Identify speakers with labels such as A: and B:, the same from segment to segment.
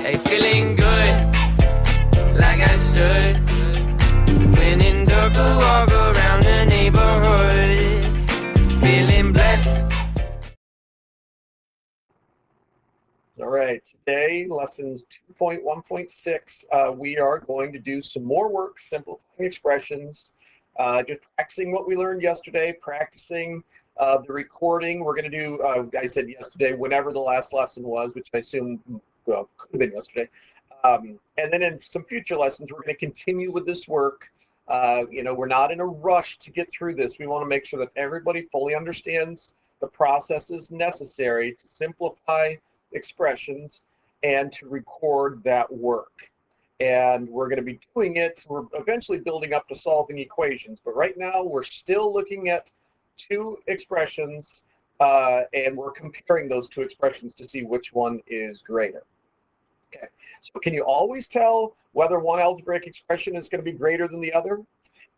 A: Hey, feeling good, like I should. When in dark, I walk around the neighborhood, feeling blessed.
B: All right, today, lessons 2.1.6, we are going to do some more work simplifying expressions, just practicing what we learned yesterday, practicing the recording. We're going to do, I said yesterday, whenever the last lesson was, which I assume, well, could have been yesterday. And then in some future lessons, we're going to continue with this work. We're not in a rush to get through this. We want to make sure that everybody fully understands the processes necessary to simplify expressions and to record that work. And we're going to be doing it, we're eventually building up to solving equations, but right now we're still looking at two expressions and we're comparing those two expressions to see which one is greater. Okay, so can you always tell whether one algebraic expression is going to be greater than the other?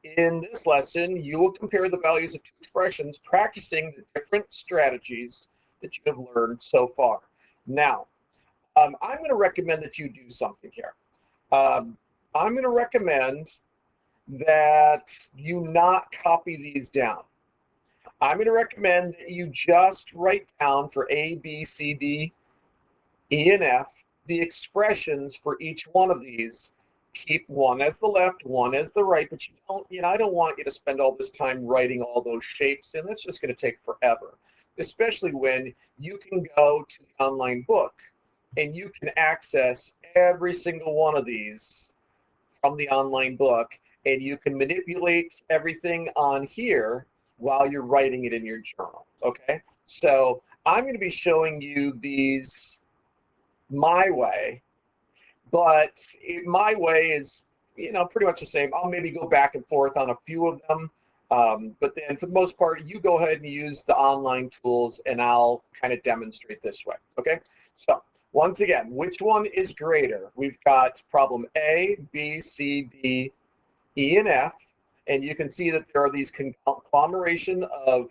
B: In this lesson, you will compare the values of two expressions, practicing the different strategies that you have learned so far. Now, I'm going to recommend that you do something here. I'm going to recommend that you not copy these down. I'm going to recommend that you just write down for A, B, C, D, E, and F the expressions for each one of these. Keep one as the left, one as the right, but I don't want you to spend all this time writing all those shapes in. That's just going to take forever, especially when you can go to the online book and you can access every single one of these from the online book, and you can manipulate everything on here while you're writing it in your journal, okay? So I'm going to be showing you these my way, but my way is, pretty much the same. I'll maybe go back and forth on a few of them, but then for the most part, you go ahead and use the online tools, and I'll kind of demonstrate this way, okay? So once again, which one is greater? We've got problem A, B, C, D, E, and F, and you can see that there are these conglomeration of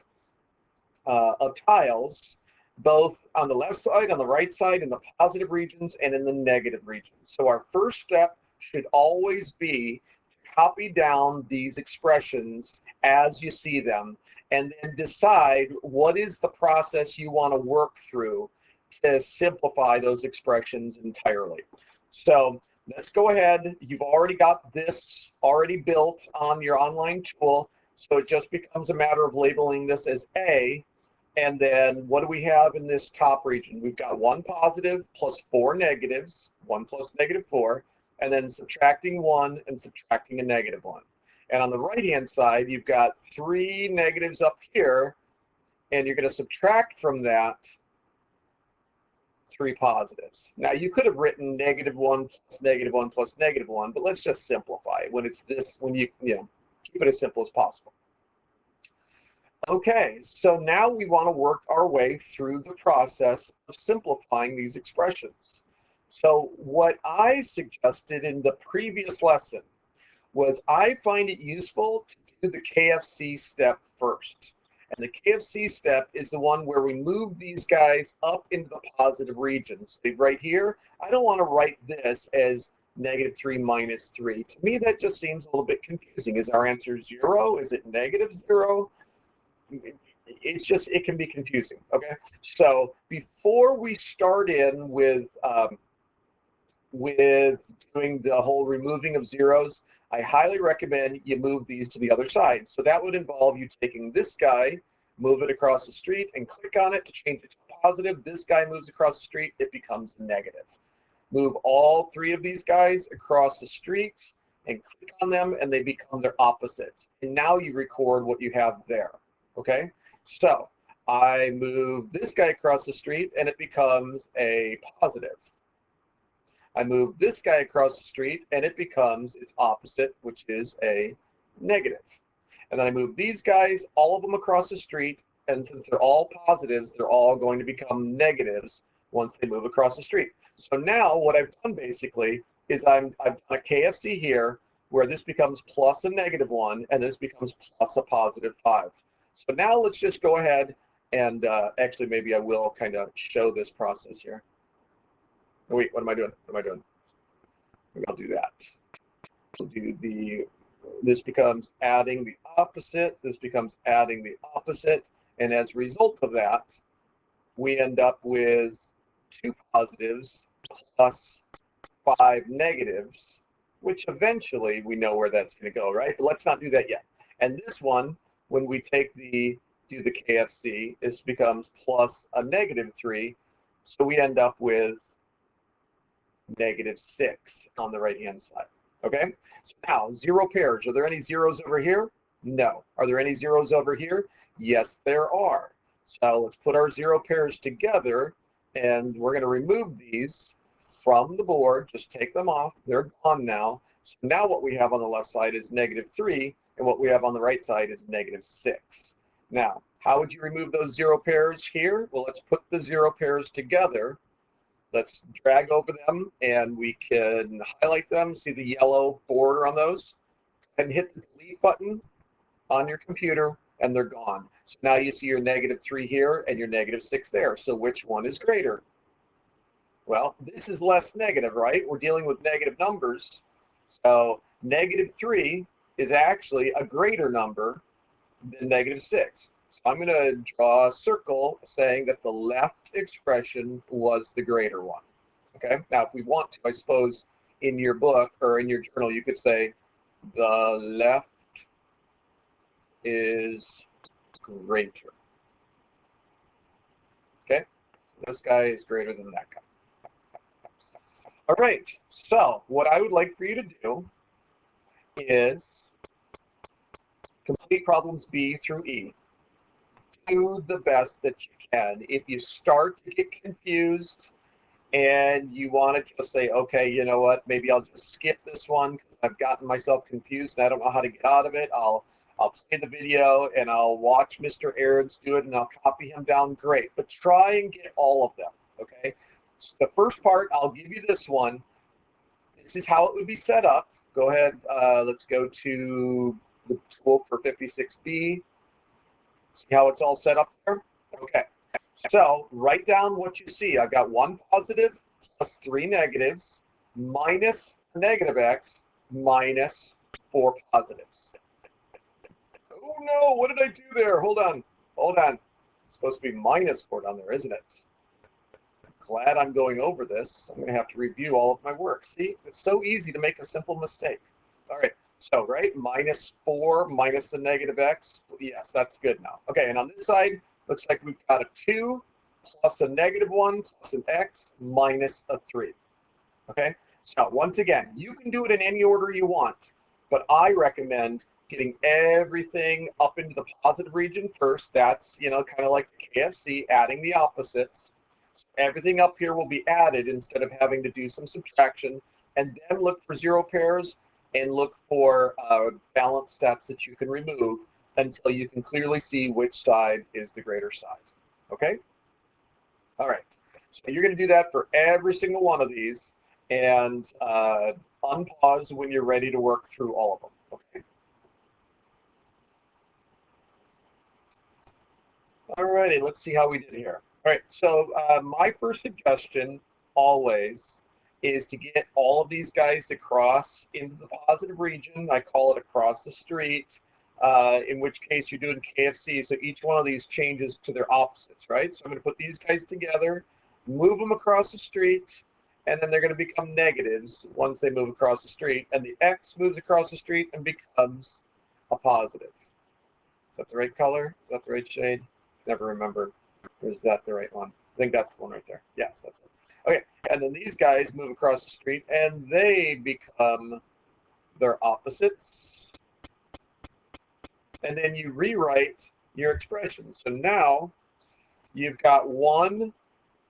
B: tiles, both on the left side, on the right side, in the positive regions, and in the negative regions. So our first step should always be to copy down these expressions as you see them, and then decide what is the process you want to work through to simplify those expressions entirely. So let's go ahead. You've already got this already built on your online tool, so it just becomes a matter of labeling this as A. And then what do we have in this top region? We've got 1 positive plus 4 negatives, 1 plus negative 4, and then subtracting 1 and subtracting a negative 1. And on the right-hand side, you've got 3 negatives up here, and you're going to subtract from that 3 positives. Now, you could have written -1 plus -1 plus -1, but let's just simplify it when it's this, when you keep it as simple as possible. Okay, so now we want to work our way through the process of simplifying these expressions. So what I suggested in the previous lesson was I find it useful to do the KFC step first. And the KFC step is the one where we move these guys up into the positive regions. Right here, I don't want to write this as -3 minus 3. To me, that just seems a little bit confusing. Is our answer 0? Is it -0? It can be confusing, okay? So before we start in with doing the whole removing of zeros, I highly recommend you move these to the other side. So that would involve you taking this guy, move it across the street, and click on it to change it to positive. This guy moves across the street, it becomes negative. Move all 3 of these guys across the street and click on them, and they become their opposite. And now you record what you have there. Okay, so I move this guy across the street and it becomes a positive. I move this guy across the street and it becomes its opposite, which is a negative. And then I move these guys, all of them across the street, and since they're all positives, they're all going to become negatives once they move across the street. So now what I've done basically is I've done a KFC here where this becomes plus a -1 and this becomes plus a +5. So now let's just go ahead and actually maybe I will kind of show this process here. Wait, what am I doing? What am I doing? Maybe I'll do that. We'll do this becomes adding the opposite. This becomes adding the opposite. And as a result of that, we end up with 2 positives plus 5 negatives, which eventually we know where that's going to go, right? But let's not do that yet. And this one, when we do the KFC, this becomes plus a -3. So we end up with -6 on the right-hand side. Okay, so now 0 pairs. Are there any zeros over here? No. Are there any zeros over here? Yes, there are. So let's put our 0 pairs together, and we're going to remove these from the board. Just take them off. They're gone now. So now what we have on the left side is -3, and what we have on the right side is -6. Now, how would you remove those 0 pairs here? Well, let's put the 0 pairs together. Let's drag over them, and we can highlight them. See the yellow border on those? And hit the delete button on your computer, and they're gone. So now you see your -3 here and your -6 there. So which one is greater? Well, this is less negative, right? We're dealing with negative numbers. So -3 is actually a greater number than -6. So I'm going to draw a circle saying that the left expression was the greater one. Okay, now if we want to, I suppose in your book or in your journal, you could say the left is greater. Okay, this guy is greater than that guy. All right, so what I would like for you to do is complete problems B through E. Do the best that you can. If you start to get confused and you want to just say, okay, you know what, maybe I'll just skip this one because I've gotten myself confused and I don't know how to get out of it, I'll play the video and I'll watch Mr. Aarons do it and I'll copy him down. Great, but try and get all of them, okay? The first part, I'll give you this one. This is how it would be set up. Go ahead, let's go to the tool for 56B. See how it's all set up there? Okay, so write down what you see. I've got 1 positive plus 3 negatives minus -x minus 4 positives. Oh no, what did I do there? Hold on. It's supposed to be -4 down there, isn't it? Glad I'm going over this. I'm going to have to review all of my work. See, it's so easy to make a simple mistake. All right. So, right, -4 minus the -x. Yes, that's good now. Okay, and on this side, looks like we've got a 2 plus a -1 plus an x minus a 3. Okay, so once again, you can do it in any order you want, but I recommend getting everything up into the positive region first. That's, you know, kind of like the KFC, adding the opposites. So everything up here will be added instead of having to do some subtraction, and then look for 0 pairs and look for balanced stats that you can remove until you can clearly see which side is the greater side. Okay? All right. So you're going to do that for every single one of these, and unpause when you're ready to work through all of them. Okay? All righty, let's see how we did here. All right, so my first suggestion always is to get all of these guys across into the positive region. I call it across the street, in which case you're doing KFC. So each one of these changes to their opposites, right? So I'm going to put these guys together, move them across the street, and then they're going to become negatives once they move across the street. And the X moves across the street and becomes a positive. Is that the right color? Is that the right shade? Never remember. Is that the right one? I think that's the one right there. Yes, that's it. Okay, and then these guys move across the street and they become their opposites. And then you rewrite your expression. So now you've got 1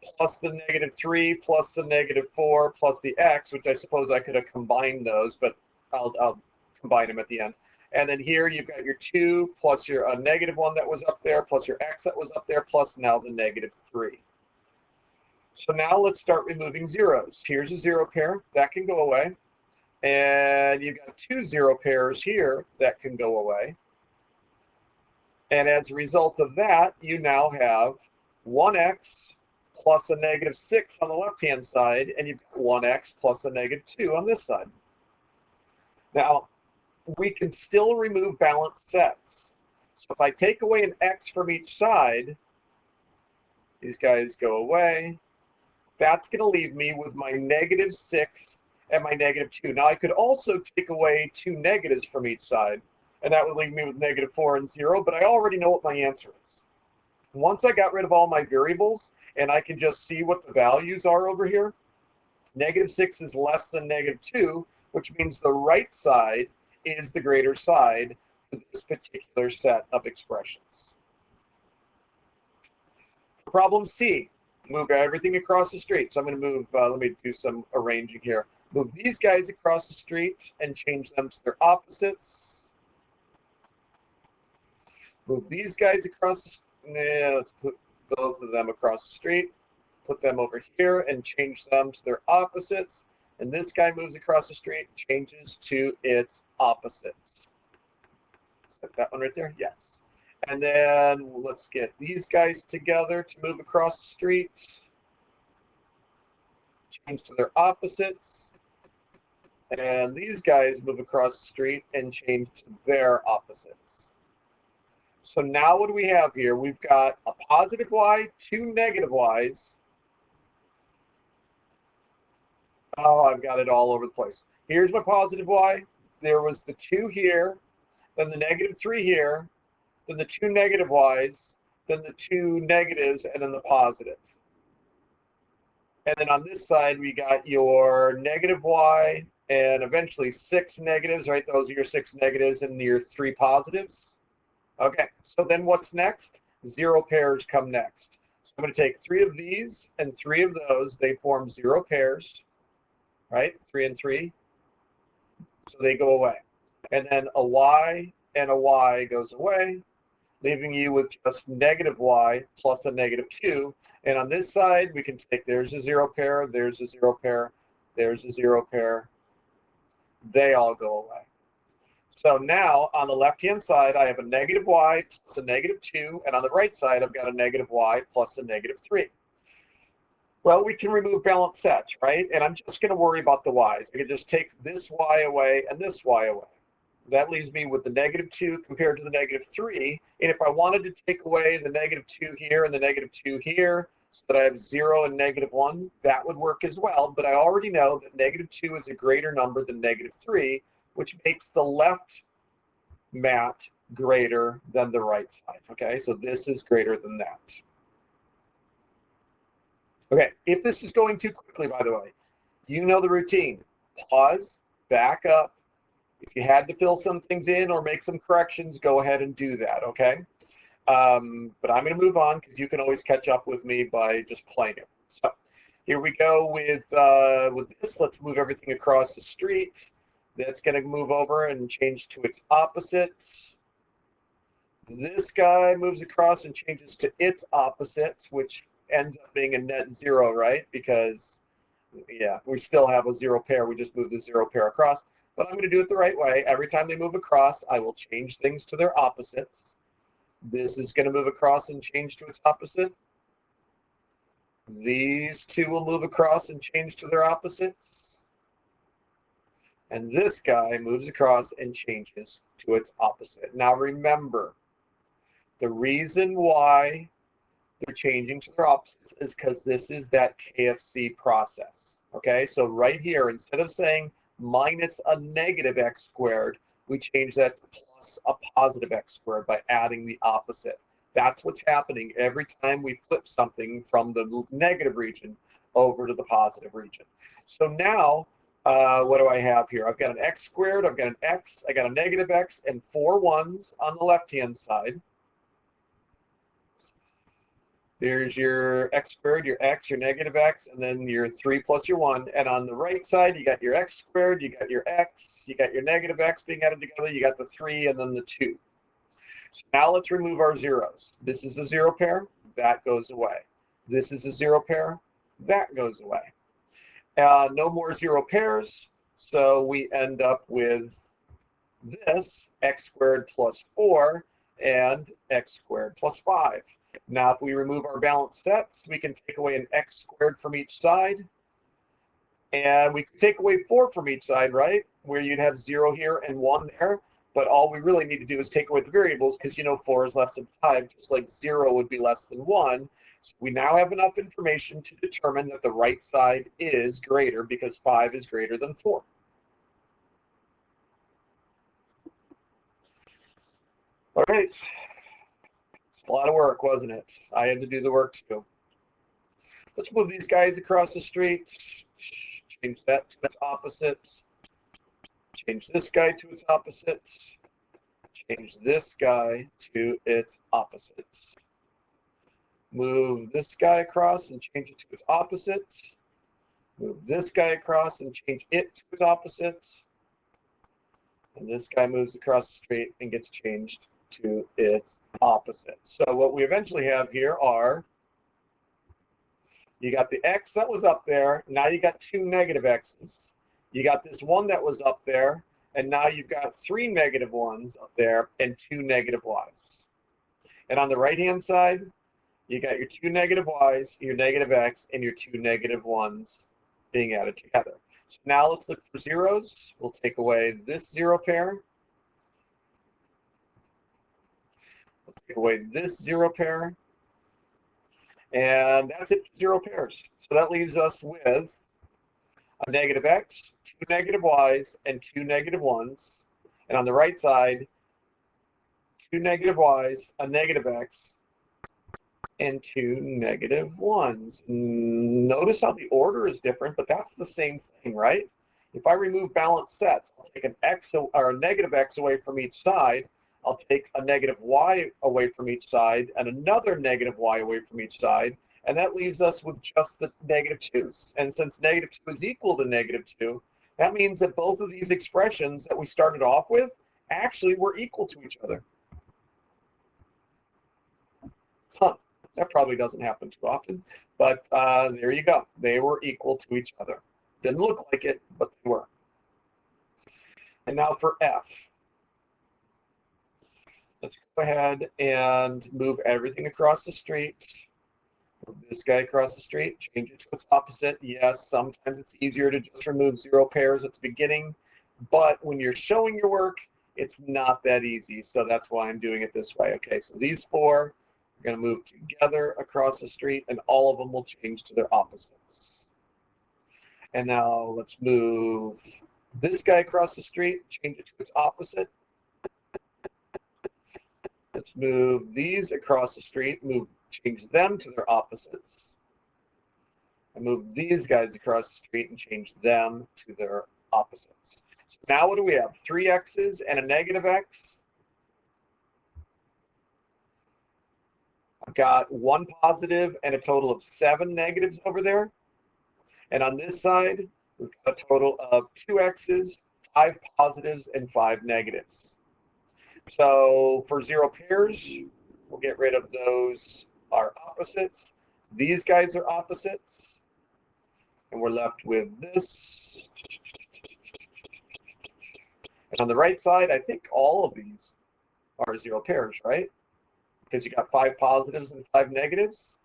B: plus the -3 plus the -4 plus the x, which I suppose I could have combined those, but I'll combine them at the end. And then here you've got your 2 plus your -1 that was up there plus your x that was up there plus now the -3. So now let's start removing zeros. Here's a 0 pair. That can go away. And you've got 2 0 pairs here that can go away. And as a result of that, you now have 1x plus a negative 6 on the left-hand side, and you've got 1x plus a negative 2 on this side. Now, we can still remove balanced sets. So if I take away an x from each side, these guys go away. That's going to leave me with my negative 6 and my negative 2. Now, I could also take away 2 negatives from each side, and that would leave me with negative 4 and 0, but I already know what my answer is. Once I got rid of all my variables, and I can just see what the values are over here, negative 6 is less than negative 2, which means the right side is the greater side for this particular set of expressions. For problem C, move everything across the street. So I'm going to move, let me do some arranging here. Move these guys across the street and change them to their opposites. Move these guys across the street. Let's put both of them across the street. Put them over here and change them to their opposites. And this guy moves across the street, changes to its opposites. Set that one right there? Yes. And then let's get these guys together to move across the street. Change to their opposites. And these guys move across the street and change to their opposites. So now what do we have here? We've got a positive y, 2 negative y's. Oh, I've got it all over the place. Here's my positive y. There was the 2 here, then the negative 3 here, then the 2 negative y's, then the 2 negatives, and then the positive. And then on this side, we got your negative y and eventually 6 negatives, right? Those are your 6 negatives and your 3 positives. Okay, so then what's next? 0 pairs come next. So I'm going to take 3 of these and 3 of those. They form 0 pairs, right? 3 and 3. So they go away. And then a y and a y goes away, leaving you with just negative y plus a negative 2. And on this side, we can take, there's a 0 pair, there's a 0 pair, there's a 0 pair. They all go away. So now on the left-hand side, I have a negative y plus a negative 2, and on the right side, I've got a negative y plus a negative 3. Well, we can remove balanced sets, right? And I'm just going to worry about the y's. I can just take this y away and this y away. That leaves me with the negative 2 compared to the negative 3. And if I wanted to take away the negative 2 here and the negative 2 here, so that I have 0 and negative 1, that would work as well. But I already know that negative 2 is a greater number than negative 3, which makes the left mat greater than the right side. Okay, so this is greater than that. Okay, if this is going too quickly, by the way, you know the routine. Pause, back up. If you had to fill some things in or make some corrections, go ahead and do that, okay? But I'm going to move on because you can always catch up with me by just playing it. So here we go with this. Let's move everything across the street. That's going to move over and change to its opposite. This guy moves across and changes to its opposite, which ends up being a net 0, right? Because, yeah, we still have a 0 pair. We just moved the 0 pair across. But I'm going to do it the right way. Every time they move across, I will change things to their opposites. This is going to move across and change to its opposite. These two will move across and change to their opposites. And this guy moves across and changes to its opposite. Now remember, the reason why they're changing to their opposites is because this is that KFC process. Okay, so right here, instead of saying minus a negative x squared, we change that to plus a positive x squared by adding the opposite. That's what's happening every time we flip something from the negative region over to the positive region. So now, what do I have here? I've got an x squared, I've got an x, I got a negative x, and 4 1s on the left-hand side. There's your x squared, your x, your negative x, and then your 3 plus your 1. And on the right side, you got your x squared, you got your x, you got your negative x being added together, you got the 3, and then the 2. So now let's remove our zeros. This is a 0 pair, that goes away. This is a 0 pair, that goes away. No more 0 pairs, so we end up with this, x squared plus 4 and x squared plus 5. Now, if we remove our balanced sets, we can take away an x squared from each side. And we could take away 4 from each side, right? Where you'd have 0 here and 1 there. But all we really need to do is take away the variables because 4 is less than 5, just like 0 would be less than 1. So we now have enough information to determine that the right side is greater because 5 is greater than 4. All right. It's a lot of work, wasn't it? I had to do the work too. Let's move these guys across the street. Change that to its opposite. Change this guy to its opposite. Change this guy to its opposite. Move this guy across and change it to its opposite. Move this guy across and change it to its opposite. And this guy moves across the street and gets changed to its opposite. So what we eventually have here are, you got the x that was up there, now you got 2 negative x's. You got this 1 that was up there, and now you've got 3 negative 1s up there and 2 negative y's. And on the right-hand side, you got your 2 negative y's, your negative x, and your 2 negative 1s being added together. So now let's look for zeros. We'll take away this 0 pair. We'll take away this 0 pair. And that's it for 0 pairs. So that leaves us with a negative x, 2 negative y's, and 2 negative 1s. And on the right side, 2 negative y's, a negative x, and 2 negative 1s. Notice how the order is different, but that's the same thing, right? If I remove balanced sets, I'll take an x or a negative x away from each side. I'll take a negative y away from each side and another negative y away from each side. And that leaves us with just the negative 2's. And since negative 2 is equal to negative 2, that means that both of these expressions that we started off with actually were equal to each other. Huh. That probably doesn't happen too often, but there you go. They were equal to each other. Didn't look like it, but they were. And now for f. Let's go ahead and move everything across the street. Move this guy across the street, change it to its opposite. Yes, sometimes it's easier to just remove 0 pairs at the beginning, but when you're showing your work, it's not that easy. So that's why I'm doing it this way. Okay, so these 4 are going to move together across the street, and all of them will change to their opposites. And now let's move this guy across the street, change it to its opposite. Let's move these across the street, change them to their opposites. And move these guys across the street and change them to their opposites. So now what do we have? 3 x's and a negative x. I've got 1 positive and a total of 7 negatives over there. And on this side, we've got a total of 2 x's, 5 positives, and 5 negatives. So for 0 pairs, we'll get rid of those are opposites. These guys are opposites. And we're left with this. And on the right side, I think all of these are 0 pairs, right? Because you got 5 positives and 5 negatives.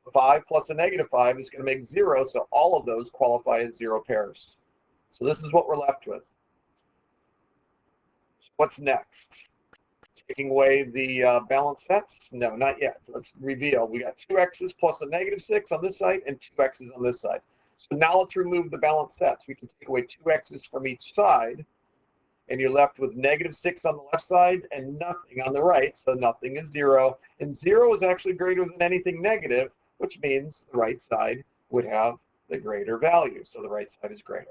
B: So 5 plus a negative 5 is going to make 0. So all of those qualify as 0 pairs. So this is what we're left with. What's next? Taking away the balanced sets? No, not yet. Let's reveal. We got 2 x's plus a negative 6 on this side and 2 x's on this side. So now let's remove the balanced sets. We can take away 2 x's from each side, and you're left with negative 6 on the left side and nothing on the right. So nothing is 0. And 0 is actually greater than anything negative, which means the right side would have the greater value. So the right side is greater.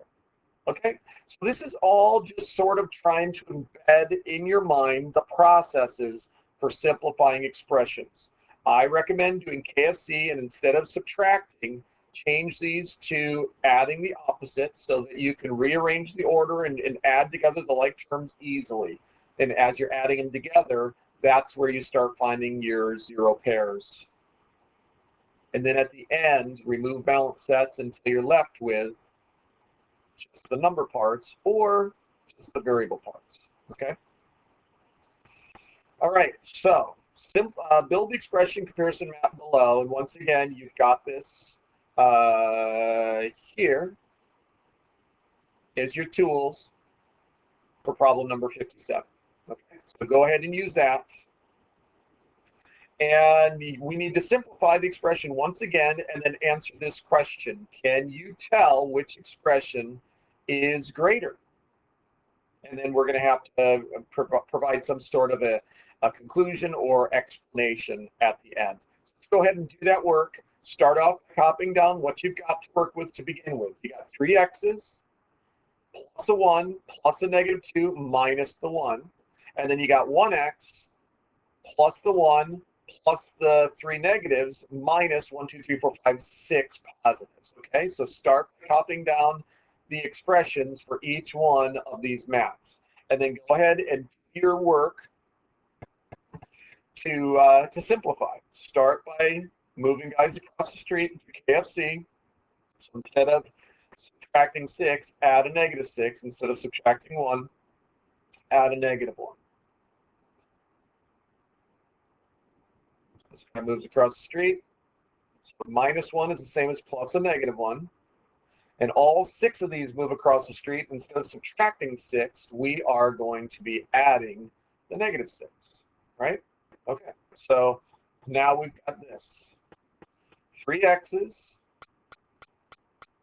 B: Okay, so this is all just sort of trying to embed in your mind the processes for simplifying expressions. I recommend doing KFC, and instead of subtracting, change these to adding the opposite so that you can rearrange the order and add together the like terms easily. And as you're adding them together, that's where you start finding your 0 pairs. And then at the end, remove balanced sets until you're left with just the number parts or just the variable parts, okay? All right, so Build the expression comparison map below, and once again, you've got this here is your tools for problem number 57. Okay, so go ahead and use that. And we need to simplify the expression once again and then answer this question. Can you tell which expression is greater? And then we're going to have to provide some sort of a conclusion or explanation at the end. So let's go ahead and do that work. Start off copying down what you've got to work with to begin with. You got 3 x's plus a 1 plus a -2 minus the 1. And then you got 1x plus the 1 plus the 3 negatives minus 1, 2, 3, 4, 5, 6 positives. Okay, so start copying down the expressions for each one of these maps. And then go ahead and do your work to simplify. Start by moving guys across the street to KFC. So instead of subtracting 6, add a -6. Instead of subtracting 1, add a -1. This guy moves across the street. So -1 is the same as plus a -1. And all 6 of these move across the street. Instead of subtracting 6, we are going to be adding the -6, right? Okay, so now we've got this. 3 x's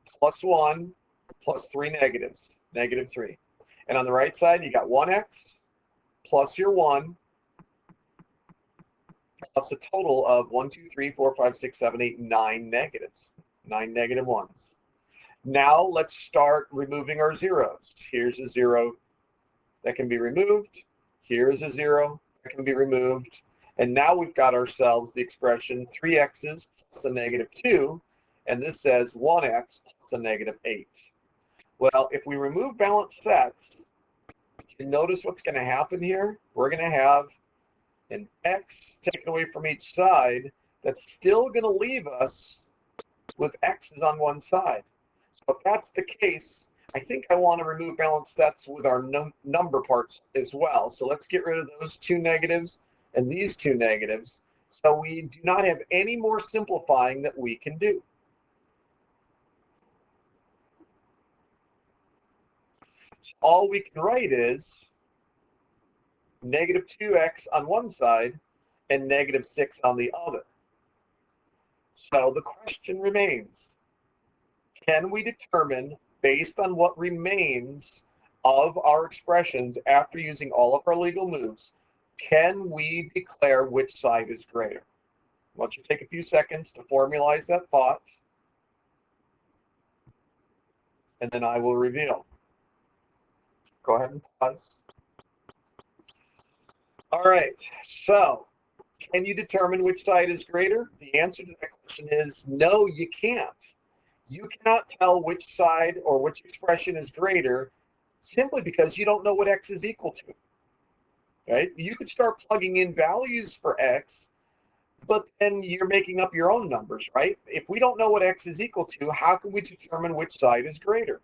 B: plus 1 plus 3 negatives, -3. And on the right side, you got 1x plus your 1 plus a total of 1, 2, 3, 4, 5, 6, 7, 8, 9 negatives, 9 -1s. Now let's start removing our zeros. Here's a 0 that can be removed. Here's a 0 that can be removed. And now we've got ourselves the expression 3 x's plus a -2, and this says 1x plus a -8. Well, if we remove balanced sets, you notice what's going to happen here? We're going to have an x taken away from each side that's still going to leave us with x's on one side. So if that's the case, I think I want to remove balanced sets with our number parts as well. So let's get rid of those 2 negatives and these 2 negatives. So we do not have any more simplifying that we can do. So all we can write is -2x on one side and -6 on the other. So the question remains, can we determine, based on what remains of our expressions after using all of our legal moves, can we declare which side is greater? I want you to take a few seconds to formalize that thought, and then I will reveal. Go ahead and pause. All right, so can you determine which side is greater? The answer to that question is no, you can't. You cannot tell which side or which expression is greater simply because you don't know what x is equal to. Right? You could start plugging in values for x, but then you're making up your own numbers, right? If we don't know what x is equal to, how can we determine which side is greater?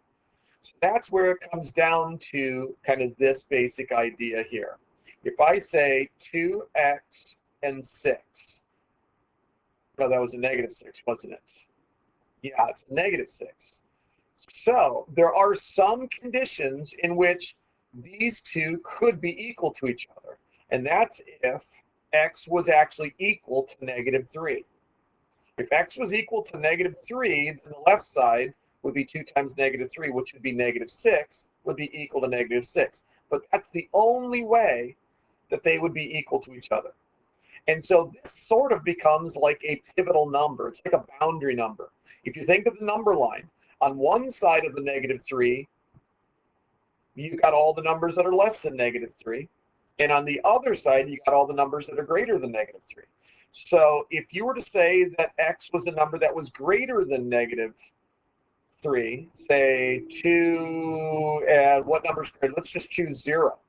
B: So that's where it comes down to kind of this basic idea here. If I say 2x and 6, no, that was a -6, wasn't it? Yeah, it's -6. So there are some conditions in which these two could be equal to each other. And that's if x was actually equal to -3. If x was equal to -3, then the left side would be 2 times -3, which would be -6, would be equal to -6. But that's the only way that they would be equal to each other. And so this sort of becomes like a pivotal number. It's like a boundary number. If you think of the number line, on one side of the -3, you've got all the numbers that are less than -3. And on the other side, you got all the numbers that are greater than -3. So if you were to say that x was a number that was greater than -3, say 2, and what number's greater? Let's just choose 0.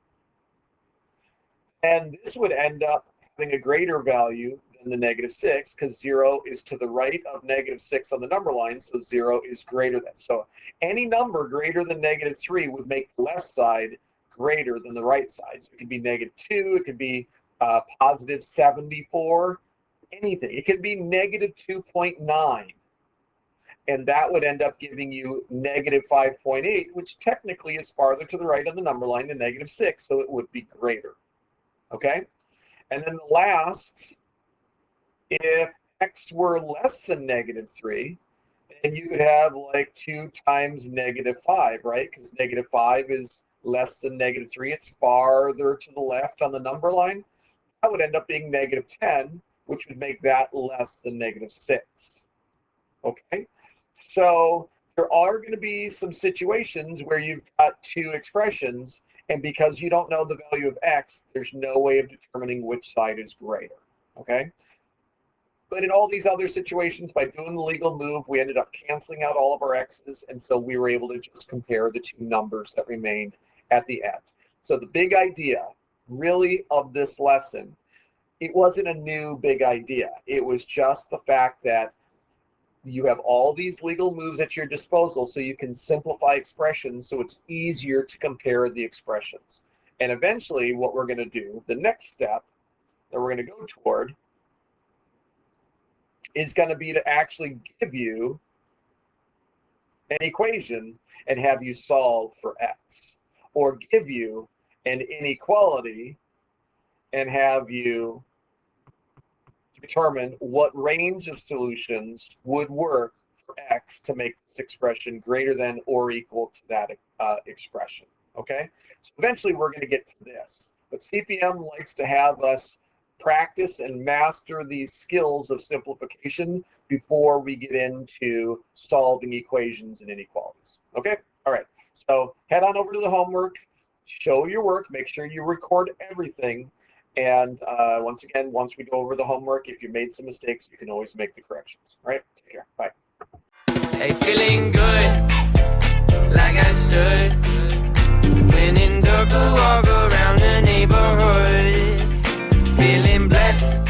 B: And this would end up having a greater value than the -6 because 0 is to the right of -6 on the number line, so 0 is greater than. So any number greater than -3 would make the left side greater than the right side. So it could be -2, it could be positive 74, anything. It could be negative 2.9. And that would end up giving you negative 5.8, which technically is farther to the right on the number line than negative 6, so it would be greater. Okay? And then the last, if x were less than negative 3, then you could have like 2 times negative 5, right? Because negative 5 is less than negative 3. It's farther to the left on the number line. That would end up being negative 10, which would make that less than negative 6. Okay? So there are going to be some situations where you've got two expressions, and because you don't know the value of x, there's no way of determining which side is greater. Okay? But in all these other situations, by doing the legal move, we ended up canceling out all of our x's, and so we were able to just compare the two numbers that remained at the end. So the big idea, really, of this lesson, it wasn't a new big idea. It was just the fact that you have all these legal moves at your disposal, so you can simplify expressions so it's easier to compare the expressions. And eventually, what we're going to do, the next step that we're going to go toward, is going to be to actually give you an equation and have you solve for x, or give you an inequality and have you determine what range of solutions would work for x to make this expression greater than or equal to that expression. Okay, so eventually we're going to get to this, but CPM likes to have us practice and master these skills of simplification before we get into solving equations and inequalities. Okay, all right, so head on over to the homework, show your work, make sure you record everything. And once again, once we go over the homework, if you made some mistakes, you can always make the corrections. All right, take care. Bye.
A: Hey, feeling good, like I should. When in dark, I walk around the neighborhood. Feeling blessed,